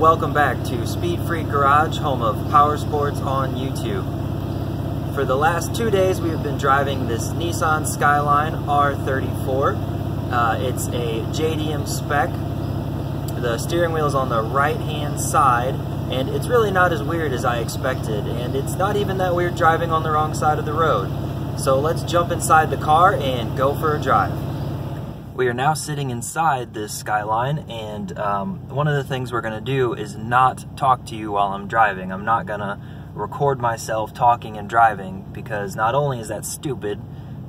welcome back to Speed Freak Garage, home of power sports on YouTube. For the last 2 days, we have been driving this Nissan Skyline R34. It's a JDM spec. The steering wheel is on the right-hand side, and it's really not as weird as I expected, and it's not even that weird driving on the wrong side of the road. So let's jump inside the car and go for a drive. We are now sitting inside this Skyline, and one of the things we're going to do is not talk to you while I'm driving. I'm not going to record myself talking and driving, because not only is that stupid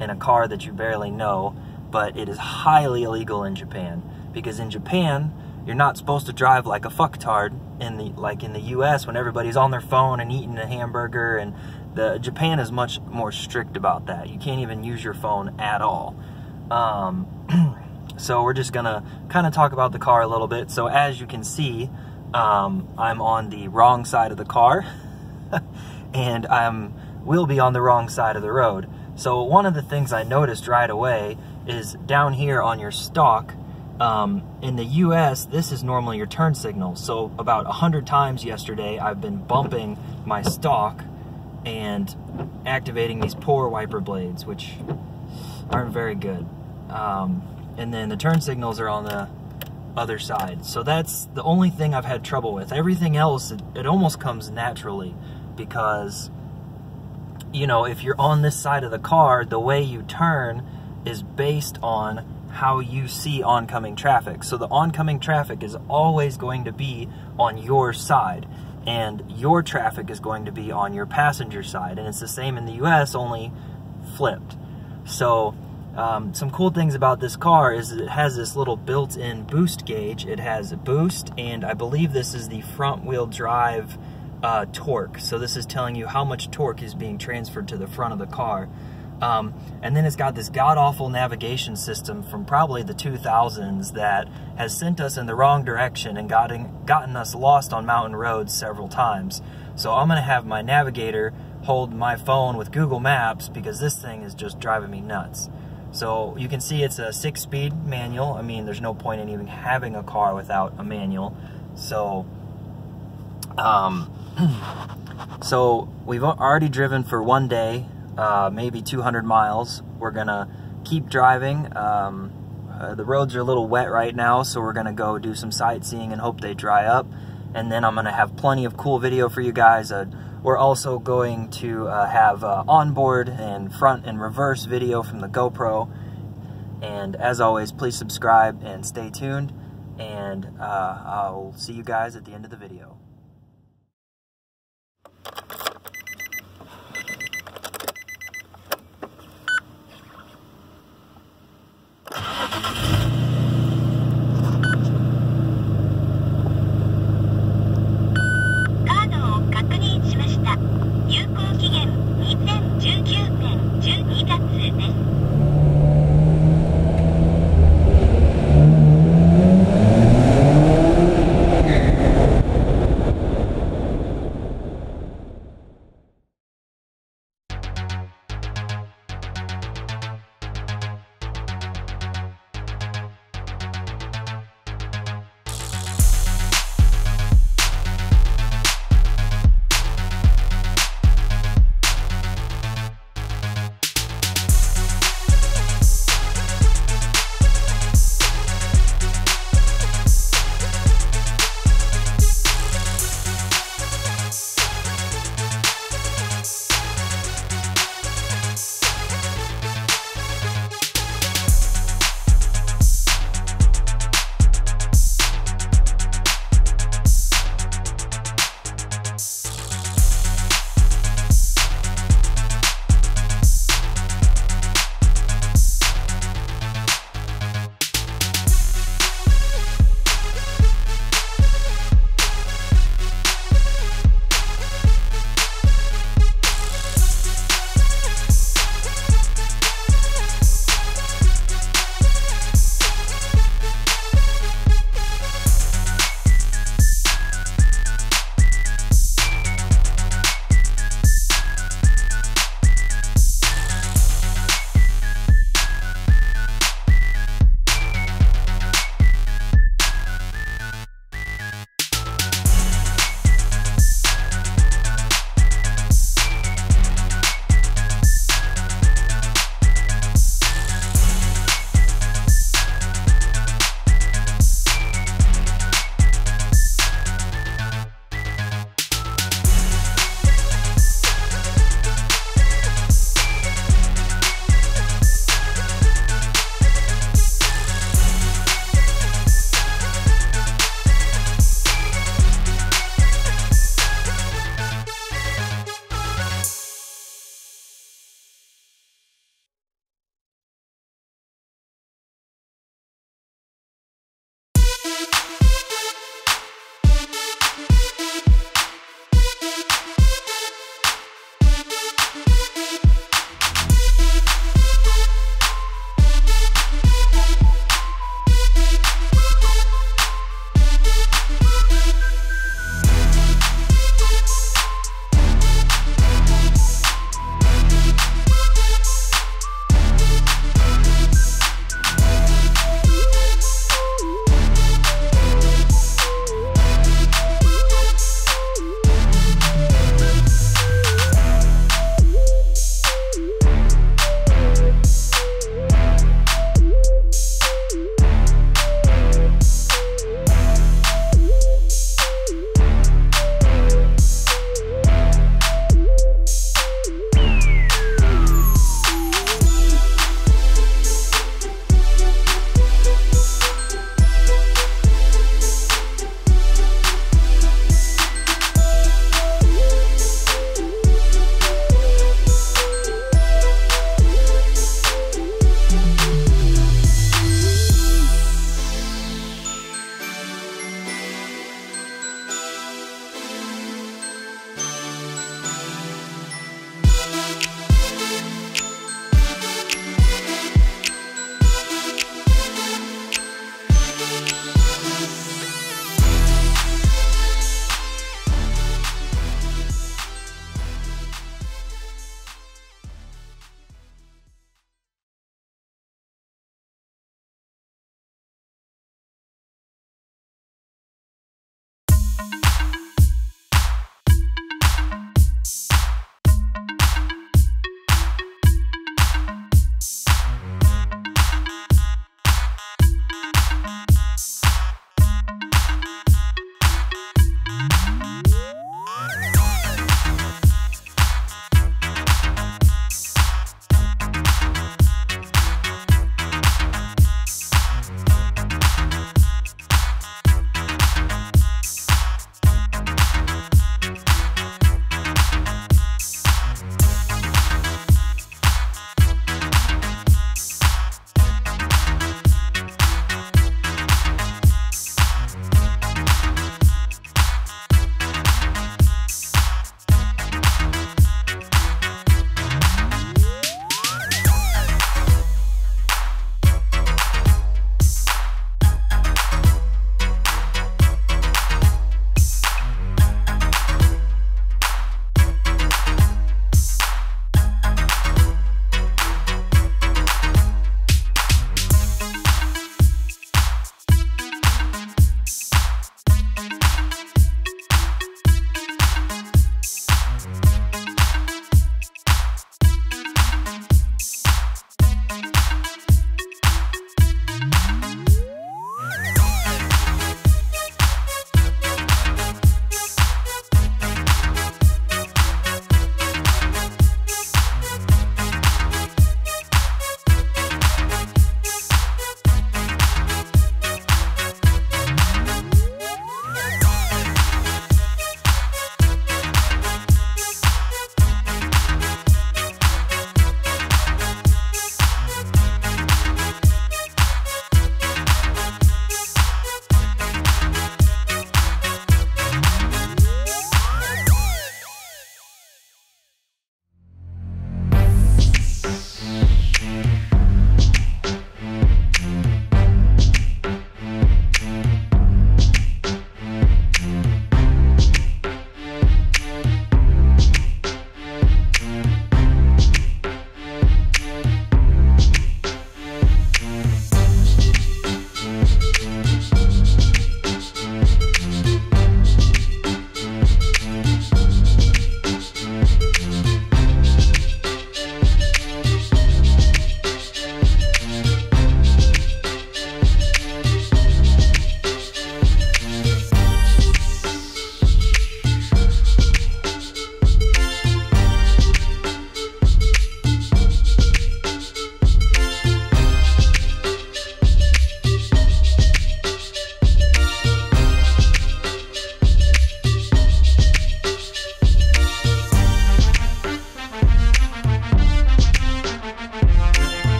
in a car that you barely know, but it is highly illegal in Japan. Because in Japan, you're not supposed to drive like a fucktard like in the US when everybody's on their phone and eating a hamburger, and Japan is much more strict about that. You can't even use your phone at all. So we're just gonna kind of talk about the car a little bit. So as you can see, I'm on the wrong side of the car and will be on the wrong side of the road. So one of the things I noticed right away is down here on your stalk, in the US, this is normally your turn signal. So about 100 times yesterday, I've been bumping my stalk and activating these poor wiper blades, which aren't very good. And then the turn signals are on the other side. So that's the only thing I've had trouble with. Everything else, it almost comes naturally, because, you know, if you're on this side of the car, the way you turn is based on how you see oncoming traffic. So the oncoming traffic is always going to be on your side, and your traffic is going to be on your passenger side. And it's the same in the US, only flipped. So some cool things about this car is it has this little built-in boost gauge. It has a boost, and I believe this is the front-wheel drive torque. So this is telling you how much torque is being transferred to the front of the car. And then it's got this god-awful navigation system from probably the 2000s that has sent us in the wrong direction and gotten us lost on mountain roads several times. So I'm going to have my navigator hold my phone with Google Maps, because this thing is just driving me nuts. So you can see it's a 6-speed manual. I mean, there's no point in even having a car without a manual. So, so we've already driven for 1 day, maybe 200 miles. We're gonna keep driving. The roads are a little wet right now, so we're gonna go do some sightseeing and hope they dry up. And then I'm gonna have plenty of cool video for you guys. We're also going to have onboard and front and reverse video from the GoPro. And as always, please subscribe and stay tuned. And I'll see you guys at the end of the video.